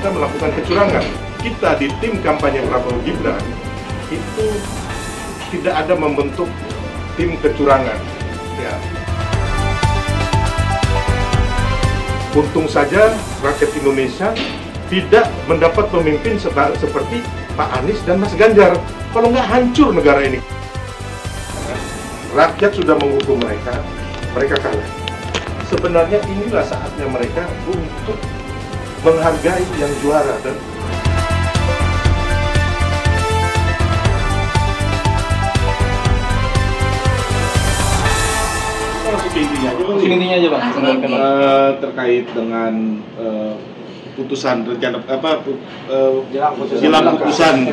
kita melakukan kecurangan. Kita di tim kampanye Prabowo Gibran itu tidak ada membentuk tim kecurangan. Ya. Untung saja rakyat Indonesia tidak mendapat pemimpin seperti Pak Anies dan Mas Ganjar. Kalau nggak hancur negara ini. Rakyat sudah menghukum mereka, mereka kalah. Sebenarnya inilah saatnya mereka untuk menghargai yang juara dan intinya aja Bang. Terkait dengan putusan rencana Jelang putusan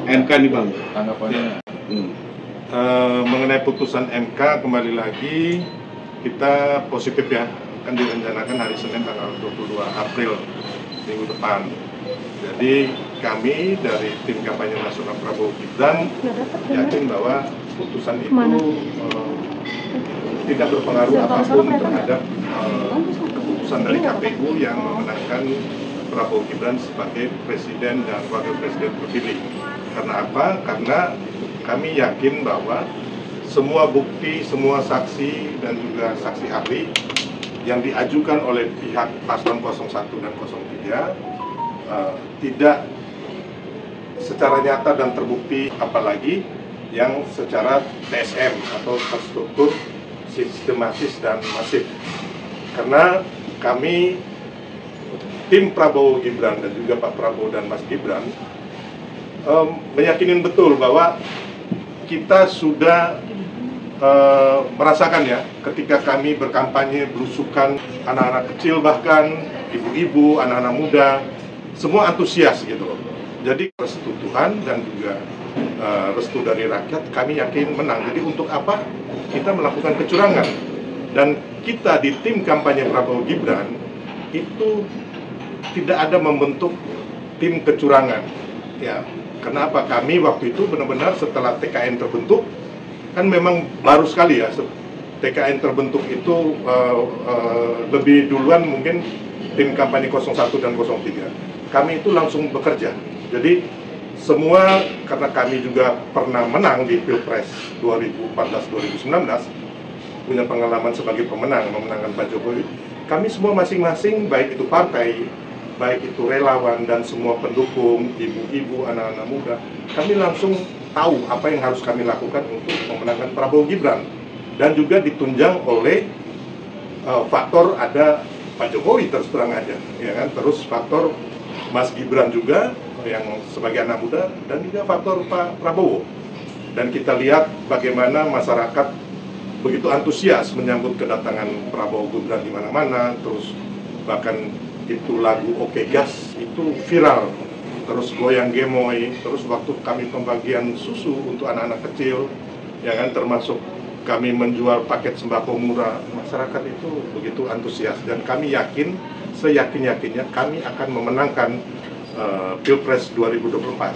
MK nih Bang. Tanggapannya. mengenai putusan MK kembali lagi kita positif ya, akan direncanakan hari Senin tanggal 22 April minggu depan. Jadi kami dari tim kampanye nasional Prabowo Gibran yakin bahwa putusan itu tidak berpengaruh apapun terhadap keputusan dari KPU yang memenangkan Prabowo Gibran sebagai presiden dan wakil presiden terpilih. Karena apa? Karena kami yakin bahwa semua bukti, semua saksi dan juga saksi ahli yang diajukan oleh pihak paslon 01 dan 03 tidak secara nyata dan terbukti, apalagi yang secara TSM atau terstruktur sistematis dan masif. Karena kami tim Prabowo Gibran dan juga Pak Prabowo dan Mas Gibran meyakinin betul bahwa kita sudah merasakan ya, ketika kami berkampanye belusukan anak-anak kecil, bahkan ibu-ibu, anak-anak muda, semua antusias gitu loh. Jadi restu Tuhan dan juga restu dari rakyat, kami yakin menang. Jadi untuk apa kita melakukan kecurangan? Dan kita di tim kampanye Prabowo Gibran itu tidak ada membentuk tim kecurangan. Ya, kenapa? Kami waktu itu benar-benar setelah TKN terbentuk, kan memang baru sekali ya TKN terbentuk itu lebih duluan mungkin tim kampanye 01 dan 03. Kami itu langsung bekerja. Jadi semua, karena kami juga pernah menang di Pilpres 2014-2019, punya pengalaman sebagai pemenang, memenangkan Pak Jokowi. Kami semua masing-masing, baik itu partai, baik itu relawan dan semua pendukung, ibu-ibu, anak-anak muda, kami langsung tahu apa yang harus kami lakukan untuk memenangkan Prabowo Gibran. Dan juga ditunjang oleh faktor ada Pak Jokowi terus terang aja, ya kan? Terus faktor Mas Gibran juga yang sebagai anak muda, dan juga faktor Pak Prabowo. Dan kita lihat bagaimana masyarakat begitu antusias menyambut kedatangan Prabowo Gibran di mana-mana, terus bahkan itu lagu Oke Gas itu viral, terus goyang gemoy, terus waktu kami pembagian susu untuk anak-anak kecil, ya kan, termasuk kami menjual paket sembako murah, masyarakat itu begitu antusias. Dan kami yakin, seyakin-yakinnya kami akan memenangkan Pilpres 2024.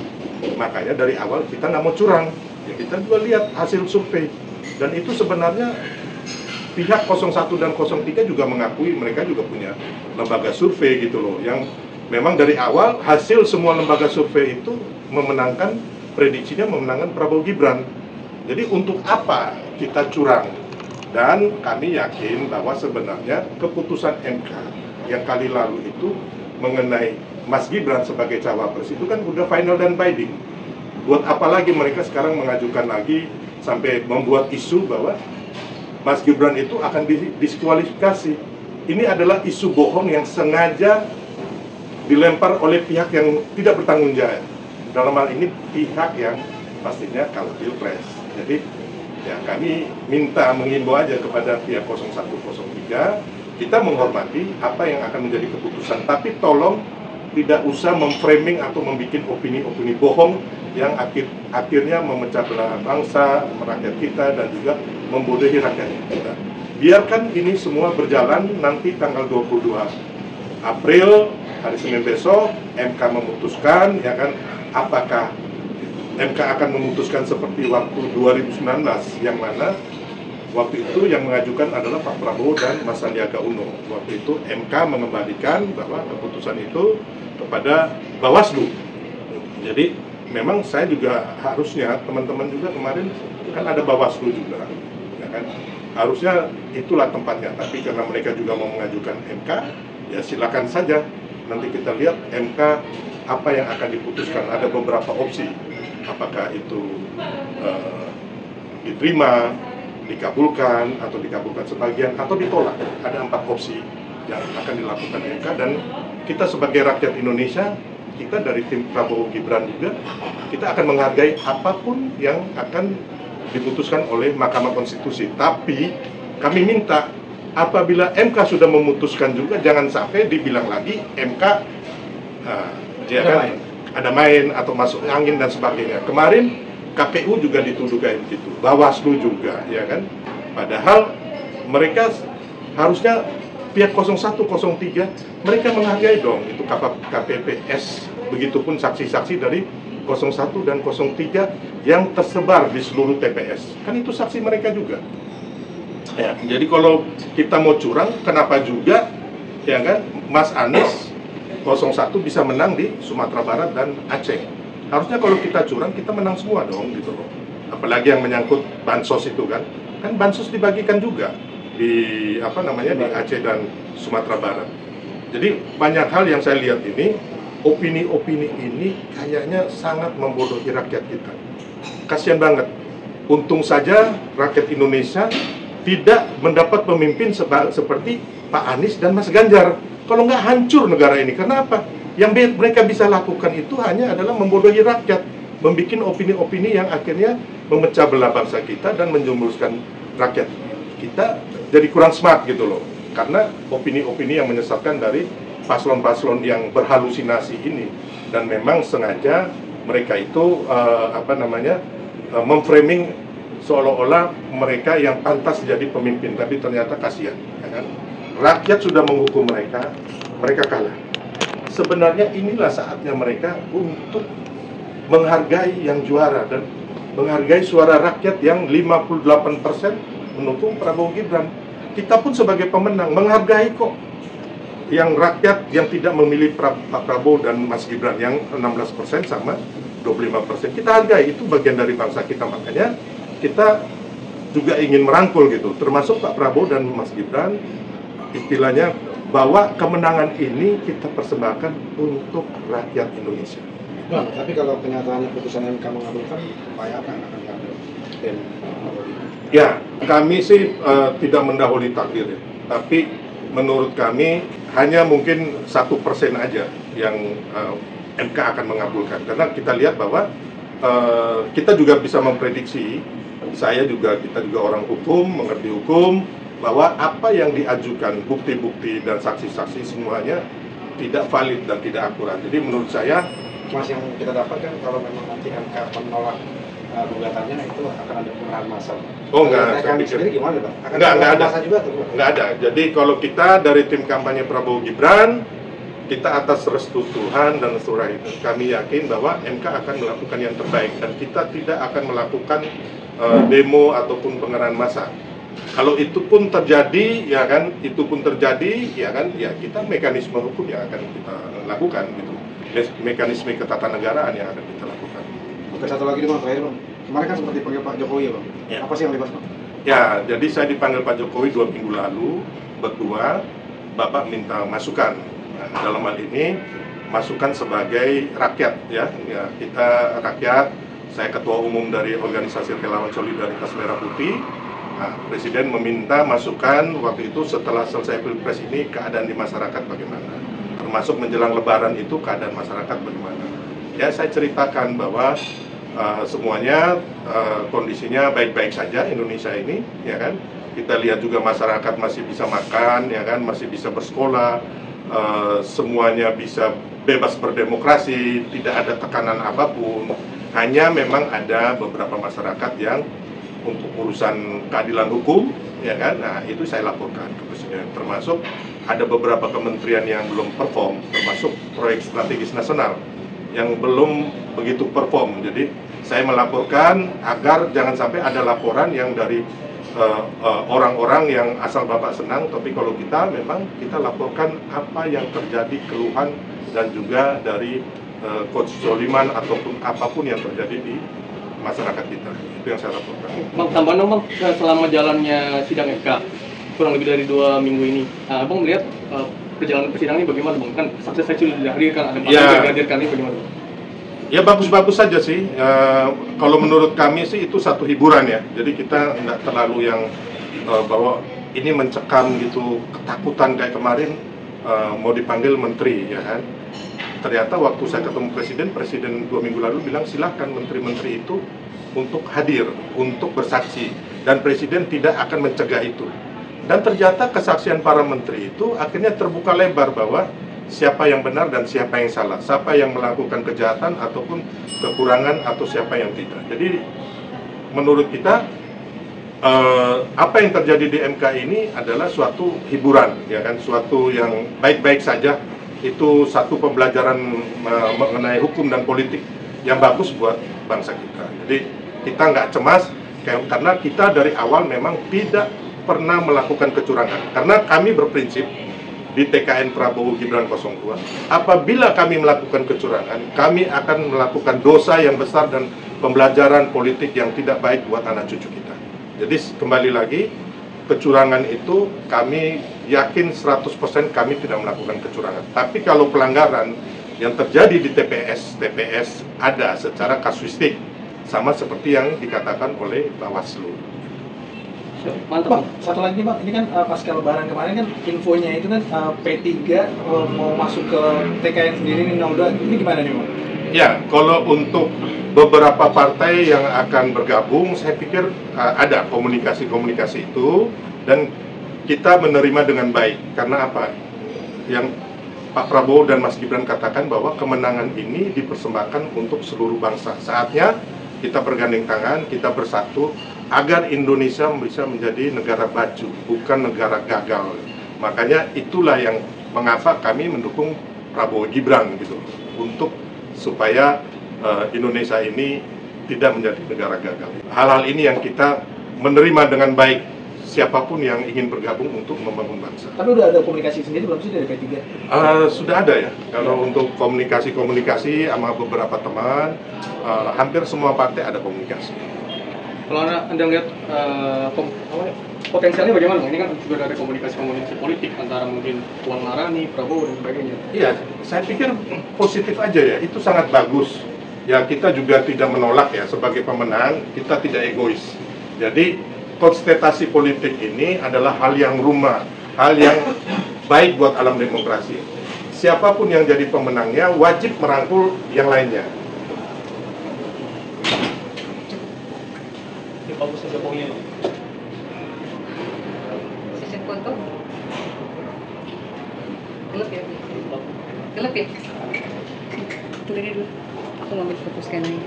Makanya dari awal kita nggak mau curang, ya kita juga lihat hasil survei, dan itu sebenarnya pihak 01 dan 03 juga mengakui mereka juga punya lembaga survei gitu loh, yang memang dari awal hasil semua lembaga survei itu memenangkan, prediksinya memenangkan Prabowo Gibran. Jadi untuk apa kita curang? Dan kami yakin bahwa sebenarnya keputusan MK yang kali lalu itu mengenai Mas Gibran sebagai cawapres itu kan udah final dan binding. Buat apa lagi mereka sekarang mengajukan lagi sampai membuat isu bahwa Mas Gibran itu akan didiskualifikasi. Ini adalah isu bohong yang sengaja dilempar oleh pihak yang tidak bertanggung jawab. Dalam hal ini pihak yang pastinya kalah Pilpres. Jadi ya kami minta mengimbau aja kepada pihak 0103, kita menghormati apa yang akan menjadi keputusan, tapi tolong tidak usah memframing atau membuat opini-opini bohong yang akhirnya memecah belah bangsa, rakyat kita, dan juga membodohi rakyat kita. Biarkan ini semua berjalan, nanti tanggal 22 April, hari Senin besok, MK memutuskan, ya kan, apakah MK akan memutuskan seperti waktu 2019, yang mana waktu itu yang mengajukan adalah Pak Prabowo dan Mas Sandiaga Uno. Waktu itu MK mengembalikan bahwa keputusan itu kepada Bawaslu. Jadi memang saya juga harusnya, teman-teman juga kemarin kan ada Bawaslu juga, ya kan? Harusnya itulah tempatnya. Tapi karena mereka juga mau mengajukan MK, ya silakan saja. Nanti kita lihat MK apa yang akan diputuskan. Ada beberapa opsi, apakah itu diterima, dikabulkan, atau dikabulkan sebagian, atau ditolak. Ada 4 opsi yang akan dilakukan MK, dan kita sebagai rakyat Indonesia, kita dari tim Prabowo Gibran juga, kita akan menghargai apapun yang akan diputuskan oleh Mahkamah Konstitusi. Tapi kami minta apabila MK sudah memutuskan juga, jangan sampai dibilang lagi MK ya kan, ada main atau masuk angin dan sebagainya. Kemarin KPU juga dituduh kayak begitu, Bawaslu juga, ya kan. Padahal mereka harusnya pihak 01, 03, mereka menghargai dong itu KPPS, begitupun saksi-saksi dari 01 dan 03 yang tersebar di seluruh TPS. Kan itu saksi mereka juga. Ya, jadi kalau kita mau curang, kenapa juga, ya kan, Mas Anies 01 bisa menang di Sumatera Barat dan Aceh. Harusnya kalau kita curang, kita menang semua dong, gitu loh. Apalagi yang menyangkut bansos itu kan bansos dibagikan juga di di Aceh dan Sumatera Barat. Jadi banyak hal yang saya lihat ini, opini-opini ini kayaknya sangat membodohi rakyat kita. Kasihan banget. Untung saja rakyat Indonesia tidak mendapat pemimpin seperti Pak Anies dan Mas Ganjar. Kalau nggak hancur negara ini. Kenapa? Yang mereka bisa lakukan itu hanya adalah membodohi rakyat, membuat opini-opini yang akhirnya memecah belah bangsa kita dan menjerumuskan rakyat kita jadi kurang smart gitu loh. Karena opini-opini yang menyesatkan dari paslon-paslon yang berhalusinasi ini, dan memang sengaja mereka itu memframing seolah-olah mereka yang pantas jadi pemimpin, tapi ternyata kasihan, ya kan? Rakyat sudah menghukum mereka, mereka kalah. Sebenarnya inilah saatnya mereka untuk menghargai yang juara dan menghargai suara rakyat yang 58% mendukung Prabowo Gibran. Kita pun sebagai pemenang menghargai kok yang rakyat yang tidak memilih Pak Prabowo dan Mas Gibran yang 16% sama 25%. Kita hargai, itu bagian dari bangsa kita. Makanya kita juga ingin merangkul gitu, termasuk Pak Prabowo dan Mas Gibran, istilahnya bahwa kemenangan ini kita persembahkan untuk rakyat Indonesia. Bang, tapi kalau kenyataannya putusan MK mengabulkan, upaya apa yang akan diambil? Ya, kami sih tidak mendahului takdir ya. Tapi menurut kami hanya mungkin 1% aja yang MK akan mengabulkan. Karena kita lihat bahwa kita juga bisa memprediksi, kita juga orang hukum, mengerti hukum, bahwa apa yang diajukan, bukti-bukti dan saksi-saksi semuanya tidak valid dan tidak akurat. Jadi menurut saya, Mas, yang kita dapatkan kalau memang nanti MK menolak gugatannya itu akan ada pengerahan massa. Oh enggak, saya pikir sendiri gimana, Bang? Enggak ada. Massa juga atau enggak ada. Jadi kalau kita dari tim kampanye Prabowo Gibran, kita atas restu Tuhan dan surah itu, kami yakin bahwa MK akan melakukan yang terbaik dan kita tidak akan melakukan demo ataupun pengerahan massa. Kalau itu pun terjadi, ya kita mekanisme hukum yang akan kita lakukan gitu. Mekanisme ketatanegaraan yang akan kita lakukan. Oke, satu lagi Bang, terakhir Bang. Kemarin kan sempat dipanggil Pak Jokowi ya Bang. Ya. Apa sih yang dibahas Bang? Ya, jadi saya dipanggil Pak Jokowi 2 minggu lalu, berdua, Bapak minta masukan. Nah, dalam hal ini masukan sebagai rakyat ya kita rakyat. Saya ketua umum dari organisasi relawan solidaritas merah putih. Nah, Presiden meminta masukan waktu itu setelah selesai Pilpres ini keadaan di masyarakat bagaimana, termasuk menjelang Lebaran itu keadaan masyarakat bagaimana. Ya, saya ceritakan bahwa semuanya kondisinya baik-baik saja Indonesia ini, ya kan. Kita lihat juga masyarakat masih bisa makan, ya kan, masih bisa bersekolah, semuanya bisa bebas berdemokrasi, tidak ada tekanan apapun. Hanya memang ada beberapa masyarakat yang untuk urusan keadilan hukum, ya kan, nah itu saya laporkan ke Presiden. Termasuk ada beberapa kementerian yang belum perform, termasuk proyek strategis nasional yang belum begitu perform. Jadi saya melaporkan agar jangan sampai ada laporan yang dari orang-orang yang asal Bapak senang, tapi kalau kita memang kita laporkan apa yang terjadi, keluhan dan juga dari kezaliman ataupun apapun yang terjadi di masyarakat kita. Itu yang saya laporkan. Bang, tambahan dong Bang, selama jalannya sidang MK kurang lebih dari 2 minggu ini, Abang melihat perjalanan persidangan ini bagaimana Bang? Kan saksi-saksi sudah dihadirkan, ada Ya. yang dihadirkan, ini bagaimana Bang? Ya bagus-bagus saja sih. Kalau menurut kami sih itu satu hiburan ya. Jadi kita nggak terlalu yang bahwa ini mencekam gitu, ketakutan kayak kemarin mau dipanggil menteri ya kan. Ternyata waktu saya ketemu presiden 2 minggu lalu bilang silakan menteri-menteri itu untuk hadir, untuk bersaksi, dan presiden tidak akan mencegah itu. Dan ternyata kesaksian para menteri itu akhirnya terbuka lebar bahwa siapa yang benar dan siapa yang salah, siapa yang melakukan kejahatan ataupun kekurangan atau siapa yang tidak. Jadi menurut kita apa yang terjadi di MK ini adalah suatu hiburan, ya kan, suatu yang baik-baik saja. Itu satu pembelajaran mengenai hukum dan politik yang bagus buat bangsa kita. Jadi kita nggak cemas karena kita dari awal memang tidak pernah melakukan kecurangan. Karena kami berprinsip di TKN Prabowo Gibran 02, apabila kami melakukan kecurangan, kami akan melakukan dosa yang besar dan pembelajaran politik yang tidak baik buat anak cucu kita. Jadi kembali lagi, kecurangan itu kami yakin 100% kami tidak melakukan kecurangan. Tapi kalau pelanggaran yang terjadi di TPS ada secara kasuistik, sama seperti yang dikatakan oleh Bawaslu. Mantap Bang, satu lagi Bang, ini kan pasca lebaran kemarin kan infonya itu kan P3 mau masuk ke TKN sendiri nih, ini gimana nih Bang? Ya, kalau untuk beberapa partai yang akan bergabung, saya pikir ada komunikasi-komunikasi itu, dan kita menerima dengan baik. Karena apa? Yang Pak Prabowo dan Mas Gibran katakan bahwa kemenangan ini dipersembahkan untuk seluruh bangsa. Saatnya kita bergandeng tangan, kita bersatu, agar Indonesia bisa menjadi negara maju, bukan negara gagal. Makanya itulah yang mengapa kami mendukung Prabowo Gibran gitu, untuk supaya Indonesia ini tidak menjadi negara gagal. Hal-hal ini yang kita menerima dengan baik, siapapun yang ingin bergabung untuk membangun bangsa. Tapi udah ada komunikasi sendiri belum sih dari P3? Sudah ada ya. Kalau untuk komunikasi sama beberapa teman, hampir semua partai ada komunikasi. Kalau Anda lihat potensialnya bagaimana? Ini kan juga ada komunikasi politik antara mungkin Puan Maharani, Prabowo dan sebagainya. Iya, saya pikir positif aja ya. Itu sangat bagus. Ya, kita juga tidak menolak ya, sebagai pemenang kita tidak egois. Jadi konsentrasi politik ini adalah hal yang rumah, hal yang baik buat alam demokrasi. Siapapun yang jadi pemenangnya wajib merangkul yang lainnya. Bagus Jokowi. Session foto. Gelap ya? Gelap ya? Tunggu dulu. Aku mau ambil foto scanner.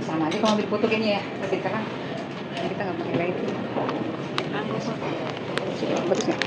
Sama aja kalau ambil foto kayaknya ya, lebih terang. Kita nggak pakai light. Bagus nggak?